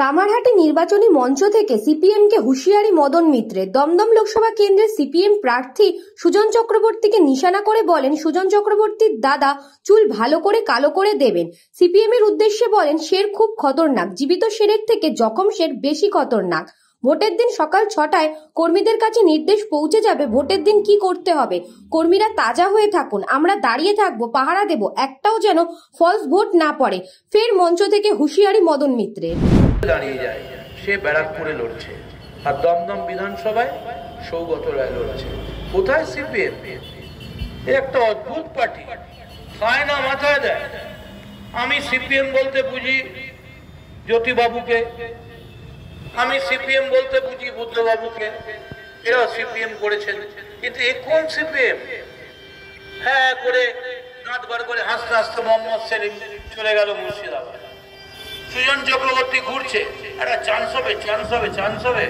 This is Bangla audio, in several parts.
কামারহাটি নির্বাচনী মঞ্চ থেকে সিপিএমকে হুঁশিয়ারি মদন মিত্রের। দমদম লোকসভা কেন্দ্রের সিপিএম প্রার্থী সুজন চক্রবর্তীকে নিশানা করে বলেন, সুজন চক্রবর্তীর দাদা চুল ভালো করে কালো করে দেবেন। সিপিএম এর উদ্দেশ্যে বলেন, শের খুব খতরনাক, জীবিত শেরের থেকে জখম শের বেশি খতরনাক। ভোটের দিন সকাল 6টায় কর্মীদের কাছে নির্দেশ পৌঁছে যাবে ভোটের দিন কি করতে হবে। কর্মীরা তাজা হয়ে থাকুন, আমরা দাঁড়িয়ে থাকবো, পাহারা দেব, একটাও যেন ফলস ভোট না পড়ে। ফের মঞ্চ থেকে হুঁশিয়ারি মদন মিত্রের। দাঁড়িয়ে যায়, সে ব্যারাকপুরে লড়ছে, আর দমদম বিধানসভায় সৌগত রায় লড়ছে। কোথায় সিপিএম? একটা অদ্ভুত পার্টি, খায় না মাথায় দেয়। আমি সিপিএম বলতে বুঝি জ্যোতিবাবুকে, আমি সিপিএম বলতে বুঝি বুদ্ধবাবুকে, এরা সিপিএম করেছেন। কিন্তু এ কোন সিপিএম? হ্যাঁ করে দাঁত বার করে হাসতে হাসতে মোহাম্মদ সেলিম চলে গেল মুর্শিদাবাদ। সুজন চক্রবর্তী ঘুরছে, একটা চান্স হবে, চান্স হবে, চান্স হবে,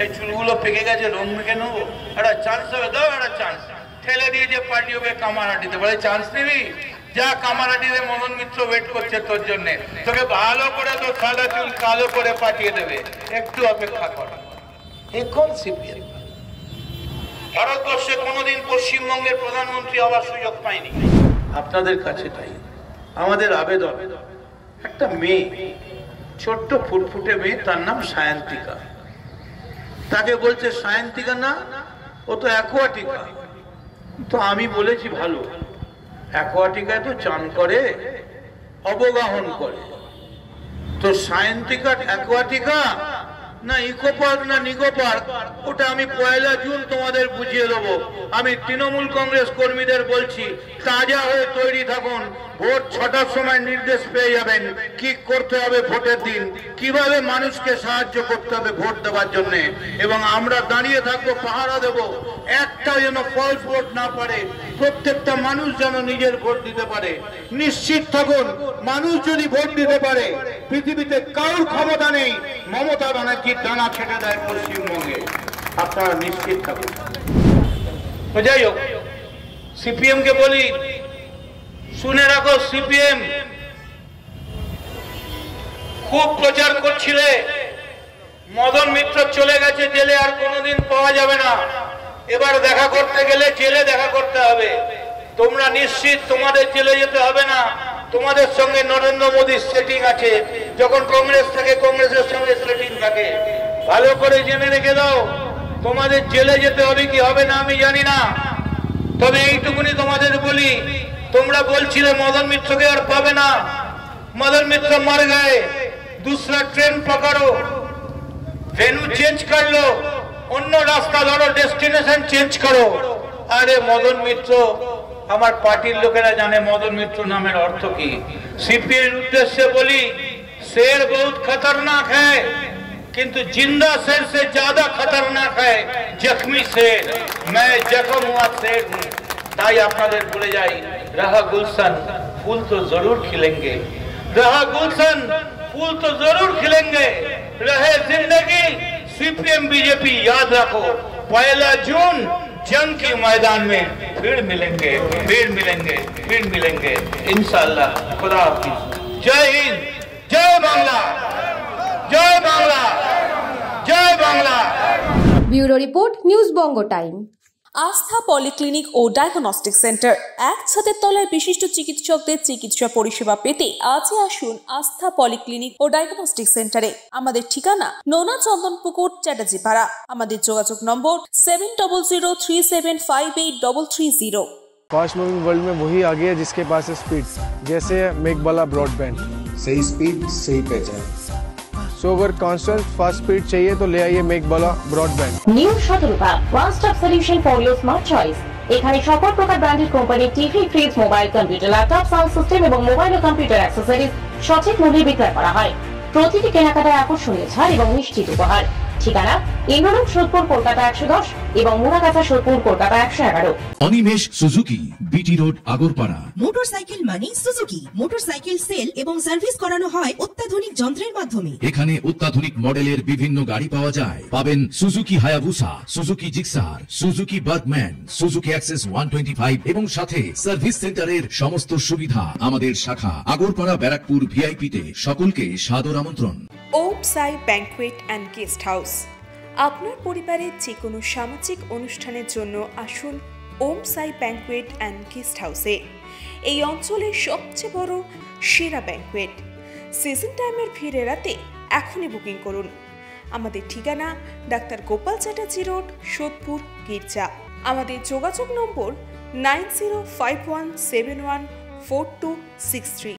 এই চুলগুলো পেকে গেছে, রং মেখে নেবো, একটা চান্স হবে, দাও একটা চান্স। ঠেলে দিয়েছে পার্টি ওকে কামারহাটিতে, বলে চান্স নিবি যা, কামারহাটিতে মদন মিত্র ওয়েট করছে তোর জন্য, তোকে ভালো করে তো সাদা চুল কালো করে পাঠিয়ে দেবে, একটু অপেক্ষা কর। এখন সিপিএম ভারতবর্ষে কোনোদিন পশ্চিমবঙ্গের প্রধানমন্ত্রী হওয়ার সুযোগ পায়নি। আপনাদের কাছে তাই আমাদের আবেদন, একটা মেয়ে, ছোট্ট ফুটফুটে মেয়ে, তার নাম সায়ন্তিকা। তাকে বলছে সায়ন্তিকা না, ও তো অ্যাকোয়াটিকা। তো আমি বলেছি ভালো, অ্যাকোয়াটিকায় তো চান করে, অবগাহন করে, তো সায়ন্তিকা অ্যাকোয়াটিকা না ইকো পার্ক না নিকো পার্ক, ওটা আমি 1 জুন তোমাদের বুঝিয়ে দেবো। আমি তৃণমূল কংগ্রেস কর্মীদের বলছি, তাজা হয়ে তৈরি থাকুন। ভোট 6টার সময় নির্দেশ পেয়ে যাবেন কি করতে হবে ভোটের দিন, কিভাবে মানুষকে সাহায্য করতে হবে ভোট দেওয়ার জন্য, এবং আমরা দাঁড়িয়ে থাকবো, পাহারা দেব, একটা যেন ফলস ভোট না পারে, প্রত্যেকটা মানুষ যেন নিজের ভোট দিতে পারে। নিশ্চিত থাকুন, মানুষ যদি ভোট দিতে পারে, পৃথিবীতে কারোর ক্ষমতা নেই মমতা ব্যানার্জির ডানা ছেটে দেয় পশ্চিমবঙ্গে, আপনারা নিশ্চিত থাকুন। যাই হোক, সিপিএম কে বলি, শুনে রাখো, সিপিএম খুব প্রচার করছিলে, মদন মিত্র চলে গেছে জেলে, আর কোনোদিন পাওয়া যাবে না, এবার দেখা করতে গেলে জেলে দেখা করতে হবে। তোমরা নিশ্চিত তোমাদের জেলে যেতে হবে না, তোমাদের সঙ্গে নরেন্দ্র মোদীর সেটিং আছে। যখন কংগ্রেস থাকে কংগ্রেসের সঙ্গে সেটিং থাকে, ভালো করে জেনে রেখে দাও। তোমাদের জেলে যেতে হবে কি হবে না আমি জানি না, তবে এইটুকুনি তোমাদের বলি, তোমরা বলছিলে মদন মিত্রকে আর পাবে না, मदन मित्र मर गए, दूसरा ट्रेन पकड़ो, वेन्यू चेंज कर लो, अन्य रास्ता धरो, डेस्टिनेशन चेंज करो। अरे मदन मित्र हमार पार्टिर लोकेरा जाने मदन मित्र नामेर अर्थ की। सीपीएम उद्देश्य बोली, शेर बहुत खतरनाक है, किंतु जिंदा शेर से ज्यादा खतरनाक है जख्मी शेर। मैं जख्म हुआ शेर हूँ, ताई आपनादेर बोले जाई, रहा गुलशन फूल तो जरूर खिलेंगे, रहा गुलशन फूल तो जरूर खिलेंगे, रहे जिंदगी सीपीएम बीजेपी याद रखो, 1 जून जंग के मैदान में फिर मिलेंगे, फिर मिलेंगे, फिर मिलेंगे इंशाअल्लाह। खुदा हाफिज, जय हिंद, जय बांग्ला, जय बांग्ला, जय Bangla. Bureau report, news Bango time. Aastha polyclinic और डायगनस्टिक सेंटर एक छातेर तलाय विशिष्ट चिकित्सकदेर चिकित्सा परिसेवा पेते आजই আসুন आस्था पलिक्लिनिक और डायगनस्टिक सेंटारे। आमादेर ठिकाना नोना चंदनपुकुर চ্যাটার্জিপাড়া। आमादेर যোগাযোগ নম্বর 7003758330। फास्ट मूविंग वर्ल्ड में वही आगे है जिसके पास है स्पीड, जैसे मेघबाला ब्रॉडबैंड। सही स्पीड सही पहचान। सो अगर कांस्टेंट फास्ट स्पीड चाहिए तो ले आइए Meghbala broadband. New Shatarupa one stop solution for your smart choice. এখানে সকল প্রকার ব্র্যান্ডেড কোম্পানির TV, fridge, mobile, computer, laptop, sound system এবং মোবাইল ও কম্পিউটার অ্যাক্সেসরিজ সঠিক মূল্যে বিক্রয় করা হয়। প্রতিটি কেনাকাটায় আকর্ষণীয় ছাড় এবং নিশ্চিত উপহার। ঠিকানা ইন্দ্রনগর সোদপুর কলকাতা 110 এবং Murakacha Sodepur Kolkata 111। Animesh Suzuki, BT road, Agarpara. Motorcycle মানে সুজুকি। মোটরসাইকেল সেল এবং সার্ভিস করানো হয় অত্যাধুনিক যন্ত্রের মাধ্যমে। এখানে অত্যাধুনিক মডেলের বিভিন্ন গাড়ি পাওয়া যায়। পাবেন Suzuki Hayabusa, Suzuki Gixxer, Suzuki Bergman, Suzuki access 125 এবং সাথে সার্ভিস সেন্টারের সমস্ত সুবিধা। আমাদের শাখা আগরপাড়া ব্যারাকপুর ভিআইপি তে সকলকে সাদর আমন্ত্রণ। ওম সাই ব্যাংকুয়েট অ্যান্ড গেস্ট হাউস। আপনার পরিবারের যে কোনো সামাজিক অনুষ্ঠানের জন্য আসুন ওম সাই ব্যাংকুয়েট অ্যান্ড গেস্ট হাউসে। এই অঞ্চলের সবচেয়ে বড় সেরা ব্যাংকুয়েট। সিজন টাইমের ভিড় এড়াতে এখনই বুকিং করুন। আমাদের ঠিকানা ডাক্তার গোপাল চ্যাটার্জি রোড, সোদপুর, গির্জা। আমাদের যোগাযোগ নম্বর 9051714263।